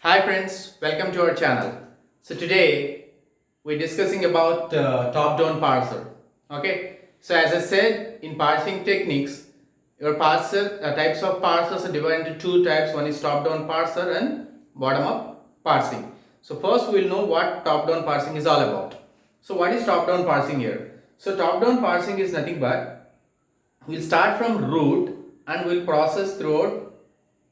Hi friends, welcome to our channel. So today we're discussing about top-down parser. Okay, so as I said in parsing techniques, your parser types of parsers are divided into two types. One is top-down parser and bottom-up parsing. So first we'll know what top-down parsing is all about. So what is top-down parsing here? So top-down parsing is nothing but we'll start from root and we'll process throughout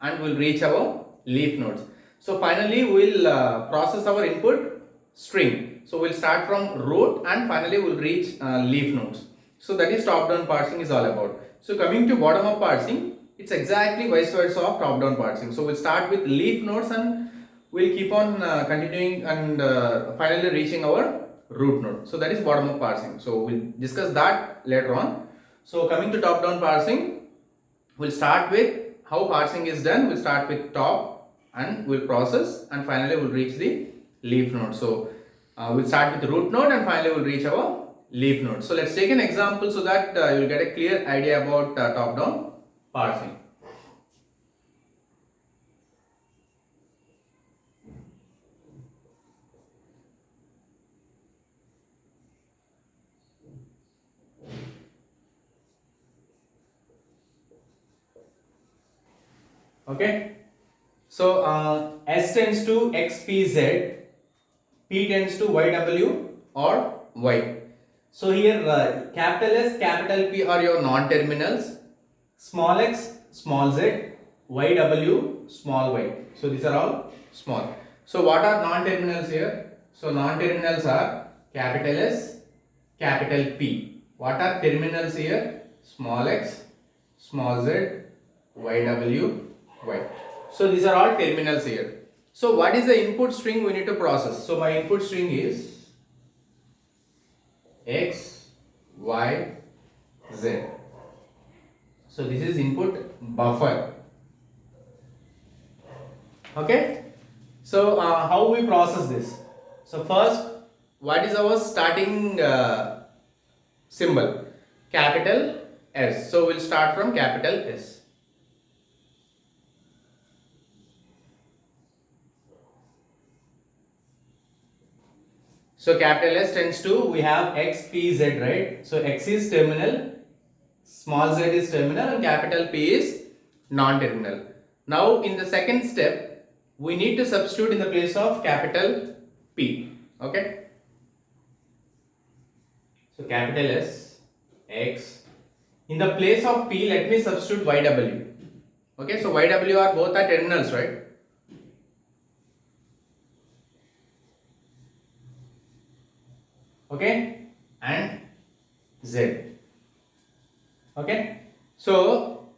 and we'll reach our leaf nodes. So finally we'll process our input string. So we'll start from root and finally we'll reach leaf nodes. So that is top down parsing is all about. So coming to bottom up parsing, it's exactly vice versa of top down parsing. So we'll start with leaf nodes and we'll keep on continuing and finally reaching our root node. So that is bottom up parsing. So we'll discuss that later on. So coming to top down parsing, we'll start with how parsing is done. We'll start with top and we'll process and finally we'll reach the leaf node. So we'll start with the root node and finally we'll reach our leaf node. So let's take an example so that you'll get a clear idea about top down parsing. Okay, so S tends to XPZ, P tends to YW or Y. So here capital S, capital P are your non-terminals, small x, small z, YW, small y. So these are all small. So what are non-terminals here? So non-terminals are capital S, capital P. What are terminals here? Small x, small z, YW, Y. So these are all terminals here. So what is the input string we need to process? So my input string is X, Y, Z. So this is input buffer. Okay. So how we process this? So first, what is our starting symbol? Capital S. So we'll start from capital S. So capital S tends to, we have X, P, Z, right? So X is terminal, small z is terminal and capital P is non-terminal. Now in the second step, we need to substitute in the place of capital P. Okay. So capital S, X. In the place of P, let me substitute YW. Okay, so YW are both are terminals, right? Okay, and Z. Okay, so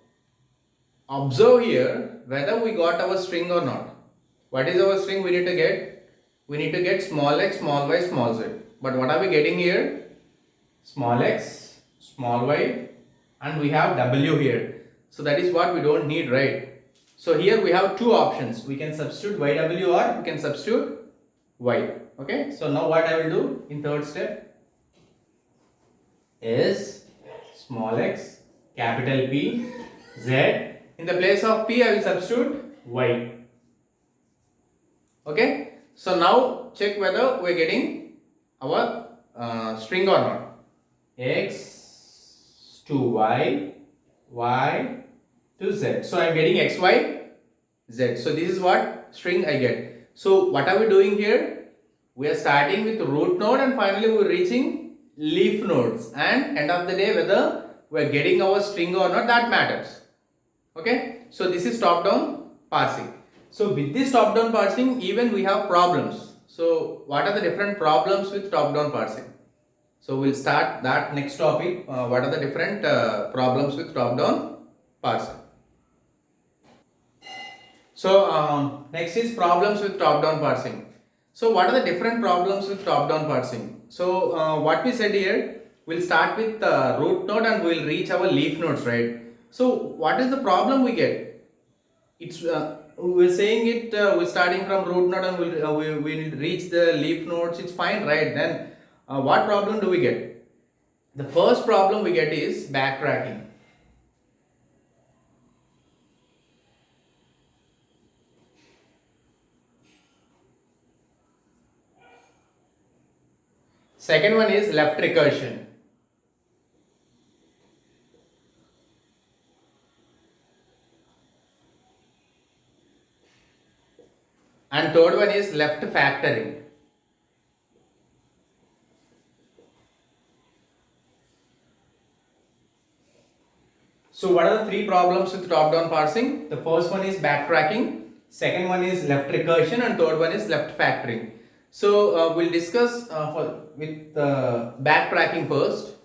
observe here whether we got our string or not. What is our string we need to get? We need to get small x, small y, small z. But what are we getting here? Small x, small y, and we have w here. So that is what we don't need, right? So here we have two options. We can substitute yw or we can substitute y. Okay, so now what I will do in third step is small x, capital P, Z. In the place of P, I will substitute Y. Okay, so now check whether we are getting our string or not. X to Y, Y to Z. So I am getting X, Y, Z. So this is what string I get. So what are we doing here? We are starting with root node and finally we are reaching leaf nodes, and end of the day whether we are getting our string or not, that matters. Okay, so this is top down parsing. So with this top down parsing, even we have problems. So what are the different problems with top down parsing? So we'll start that next topic. What are the different problems with top down parsing? So next is problems with top down parsing. So what are the different problems with top down parsing? So what we said here, we'll start with root node and we'll reach our leaf nodes, right? So what is the problem we get? It's we're saying it we're starting from root node and we'll reach the leaf nodes. It's fine, right? Then what problem do we get? The first problem we get is backtracking. Second one is left recursion. And third one is left factoring. So what are the three problems with top-down parsing? The first one is backtracking, second one is left recursion, and third one is left factoring. So we'll discuss with backtracking first.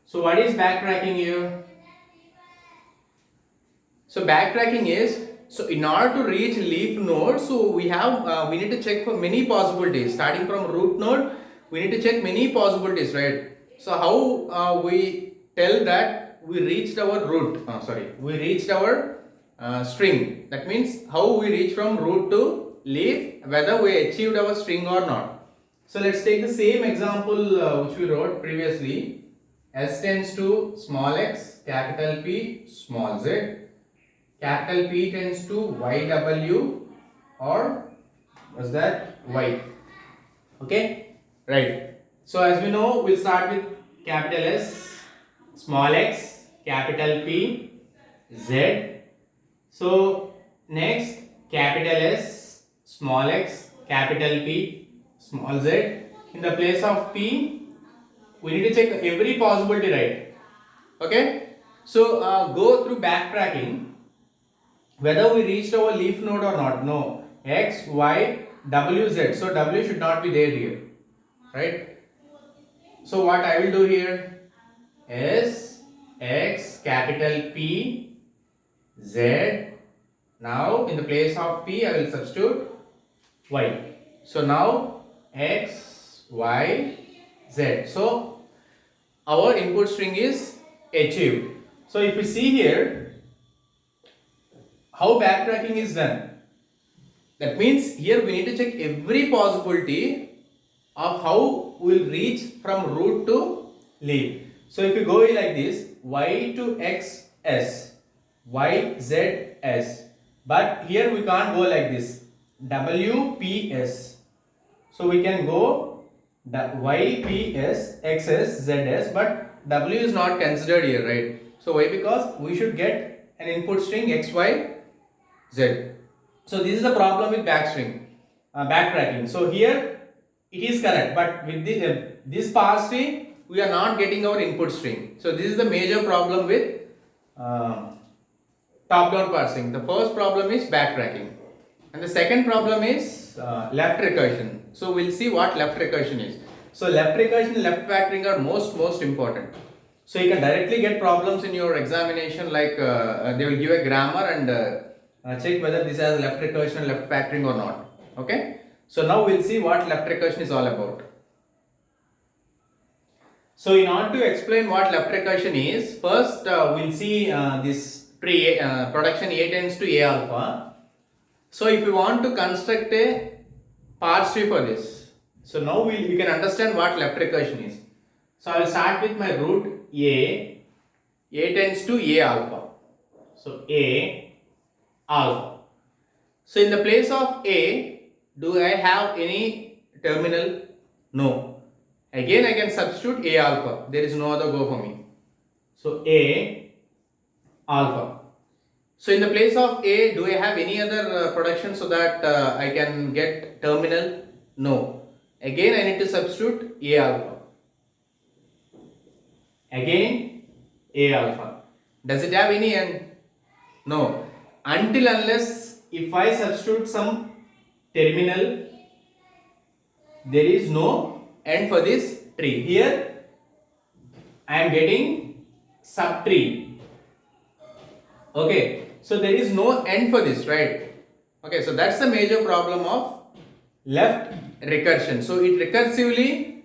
So what is backtracking here? So backtracking is, so in order to reach leaf node, so we need to check for many possibilities. Starting from root node, we need to check many possibilities, right? So how we tell that we reached our root? We reached our string. That means how we reach from root to leaf, whether we achieved our string or not. So let's take the same example which we wrote previously. S tends to small x, capital P, small z. Capital P tends to YW, or was that Y? Okay, right. So as we know, we'll start with capital S, small x, capital P, Z. So next, capital S, small x, capital P, small z. In the place of P, we need to check every possibility, right? Okay. So go through backtracking whether we reached our leaf node or not. No, x, y, w, z. So w should not be there here, right? So what I will do here is x, capital P, z. Now in the place of P I will substitute y. So now x, y, z. So our input string is achieved. So if we see here, how backtracking is done. That means here we need to check every possibility of how we will reach from root to leaf. So if you go like this, y to x s, y z s, but here we can't go like this, w p s. So we can go y p s, x s, z s, but w is not considered here, right? So why? Because we should get an input string x, y, z. So this is the problem with backtracking. So here it is correct, but with this parse tree we are not getting our input string. So this is the major problem with top-down parsing. The first problem is backtracking, and the second problem is left recursion. So we'll see what left recursion is. So left recursion and left factoring are most important. So you can directly get problems in your examination, like they will give a grammar and check whether this has left recursion, left factoring or not. Okay. So now we'll see what left recursion is all about. So in order to explain what left recursion is, first we'll see this tree production A tends to A alpha. So if you want to construct a parse tree for this, so now we can understand what left recursion is. So I will start with my root A tends to A alpha. So A alpha. So in the place of A, do I have any terminal? No. Again I can substitute A alpha. There is no other go for me. So A alpha. So in the place of A, do I have any other production so that I can get terminal? No. Again I need to substitute A alpha. Again A alpha. Does it have any end? No. Until unless if I substitute some terminal, there is no end for this tree. Here I am getting subtree. Okay, so there is no end for this, right? Okay, so that's the major problem of left recursion. So it recursively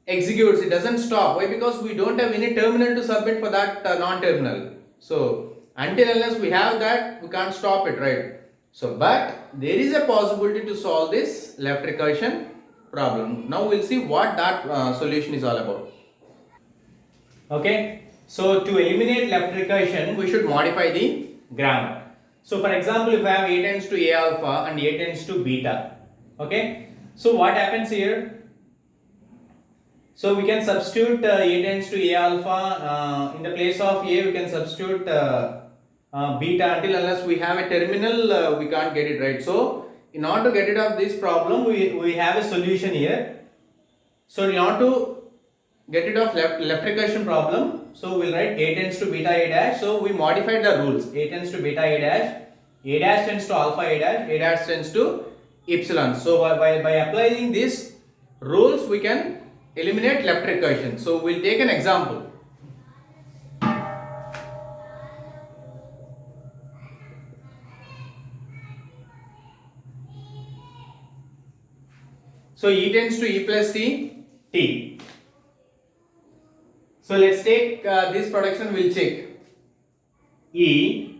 executes, it doesn't stop. Why? Because we don't have any terminal to submit for that non-terminal. So until unless we have that, we can't stop it, right? So but there is a possibility to solve this left recursion problem. Now we'll see what that solution is all about. Okay, so to eliminate left recursion, we should modify the grammar. So for example, if I have A tends to A alpha and A tends to beta, okay. So what happens here? So we can substitute A tends to A alpha in the place of A. We can substitute beta until unless we have a terminal, we can't get it right. So in order to get rid of this problem, we have a solution here. So in order to get rid of left recursion problem, so we'll write A tends to beta A dash. So we modified the rules. A tends to beta A dash tends to alpha A dash tends to epsilon. So by applying these rules, we can eliminate left recursion. So we'll take an example. So E tends to E plus T. So let's take this production, we'll check. E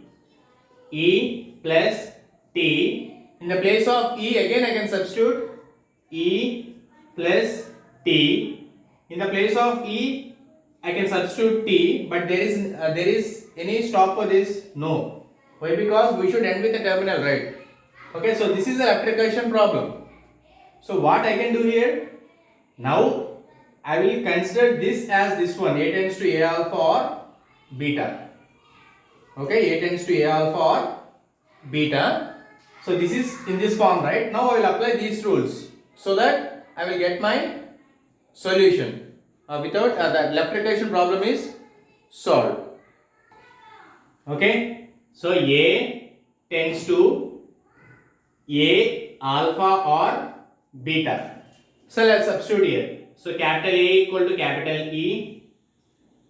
plus T. In the place of E, again I can substitute E plus T. In the place of E, I can substitute T, but there is any stop for this? No. Why? Because we should end with a terminal, right? Okay, so this is a left recursion problem. So what I can do here? Now I will consider this as this one, A tends to A alpha or beta. Okay, A tends to A alpha or beta. So this is in this form, right? Now I will apply these rules so that I will get my solution. Without that left recursion problem is solved. Okay, so A tends to A alpha or beta. So let's substitute here. So capital A equal to capital E,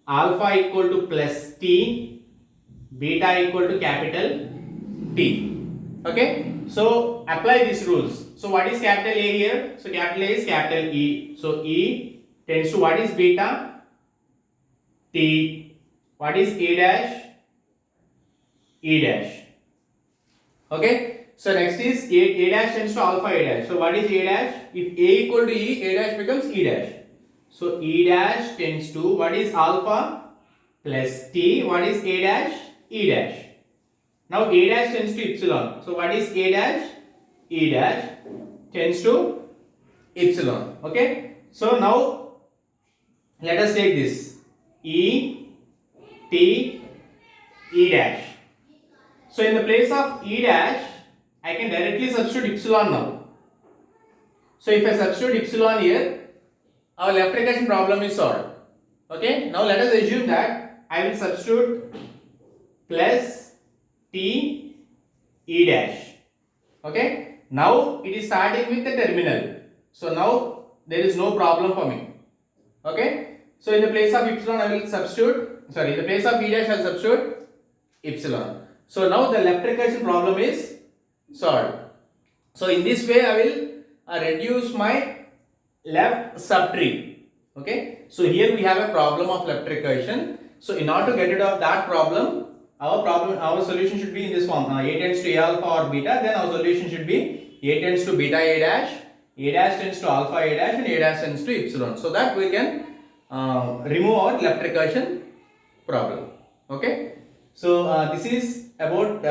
alpha equal to plus T, beta equal to capital T. Okay, so apply these rules. So what is capital A here? So capital A is capital E. So E tends to what is beta? T. What is A dash? E dash. Okay, so next is A dash tends to alpha A dash. So what is A dash? If A equal to E, A dash becomes E dash. So E dash tends to what is alpha plus T. What is A dash? E dash. Now A dash tends to epsilon. So what is A dash? E dash tends to epsilon. Okay. So now let us take this E, T, E dash. So in the place of E dash, I can directly substitute epsilon now. So if I substitute epsilon here, our left recursion problem is solved. Okay. Now let us assume that I will substitute plus T E dash. Okay. Now it is starting with the terminal. So now there is no problem for me. Okay. So in the place of epsilon I will substitute, in the place of E dash I will substitute epsilon. So now the left recursion problem is solved. So in this way I will reduce my left subtree. Okay. So here we have a problem of left recursion. So in order to get rid of that problem, our solution should be in this form. A tends to A alpha or beta, then our solution should be A tends to beta A dash tends to alpha A dash, and A dash tends to epsilon. So that we can remove our left recursion problem. Okay. So this is about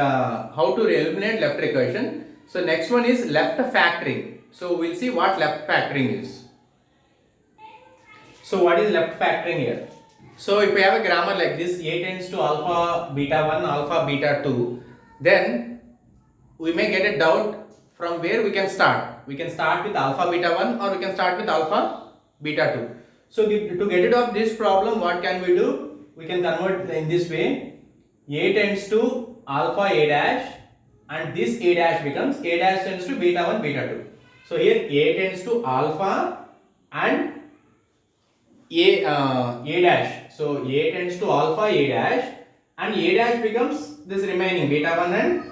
how to eliminate left recursion. So next one is left factoring. So we'll see what left factoring is. So what is left factoring here? So if we have a grammar like this, A tends to alpha beta 1, alpha beta 2, then we may get a doubt from where we can start. We can start with alpha beta 1 or we can start with alpha beta 2. So to get rid of this problem, what can we do? We can convert in this way. A tends to alpha A dash and this A dash becomes A dash tends to beta 1 beta 2. So here A tends to alpha and A dash. So A tends to alpha A dash and A dash becomes this remaining beta 1 and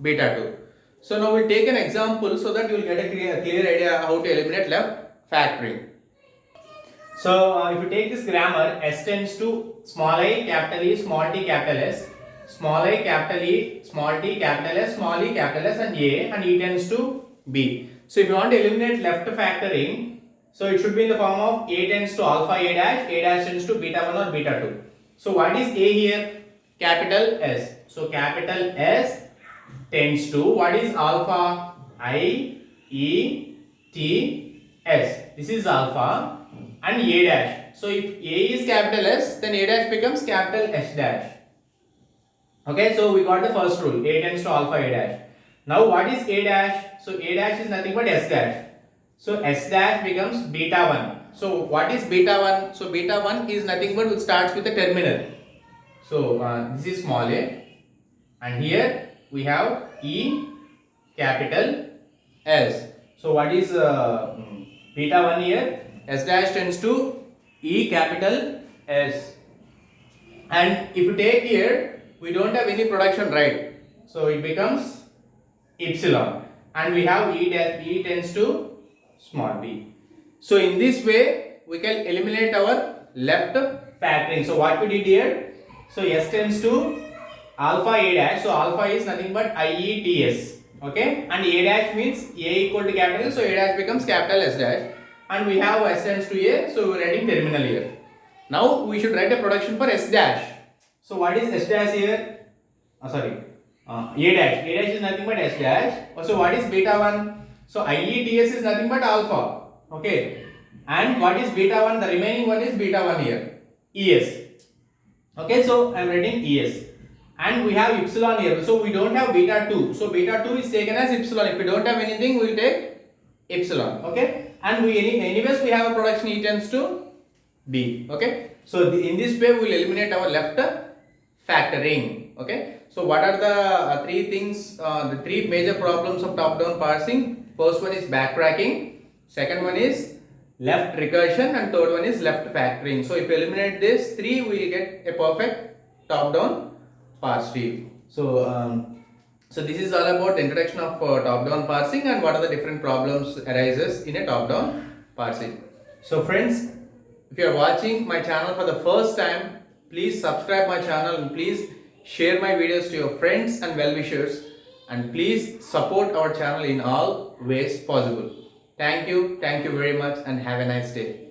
beta 2. So now we'll take an example so that you will get a clear idea how to eliminate left factoring. So if you take this grammar, S tends to small I, capital E, small t, capital S, small I, capital E, small t, capital S, small e, capital S, and A, and E tends to B. So if you want to eliminate left factoring, so it should be in the form of A tends to alpha A dash tends to beta 1 or beta 2. So what is A here? Capital S. So capital S tends to, what is alpha? I, E, T, S. This is alpha and A dash. So if A is capital S, then A dash becomes capital S dash. Okay, so we got the first rule, A tends to alpha A dash. Now what is A dash? So A dash is nothing but S dash. So S dash becomes beta 1. So what is beta 1? So beta 1 is nothing but it starts with a terminal. So this is small a, and here we have E capital S. So what is beta 1 here? S dash tends to E capital S. And if you take here, we don't have any production, right? So it becomes epsilon. And we have E tends to small b. So in this way, we can eliminate our left factoring. So what we did here? So S tends to alpha A dash. So alpha is nothing but IETS. Okay, and A dash means A equal to capital. So A dash becomes capital S dash. And we have S tends to A. So we are writing terminal here. Now we should write a production for S dash. So what is S dash here? A dash. A dash is nothing but S dash. So what is beta 1? So IETS is nothing but alpha. Okay. And what is beta 1? The remaining one is beta 1 here. ES. Okay, so I am writing ES. And we have epsilon here. So we don't have beta 2. So beta 2 is taken as epsilon. If we don't have anything, we will take epsilon. Okay. And anyways we have a production E tends to B. Okay. So in this way we will eliminate our left factoring. Okay. So what are the three things, the three major problems of top-down parsing? First one is backtracking. Second one is left recursion, and third one is left factoring. So if you eliminate this three, we will get a perfect top-down parse tree. So so this is all about the introduction of top-down parsing and what are the different problems arises in a top-down parsing. So friends, if you are watching my channel for the first time, please subscribe my channel and please share my videos to your friends and well-wishers, and please support our channel in all ways possible. Thank you very much, and have a nice day.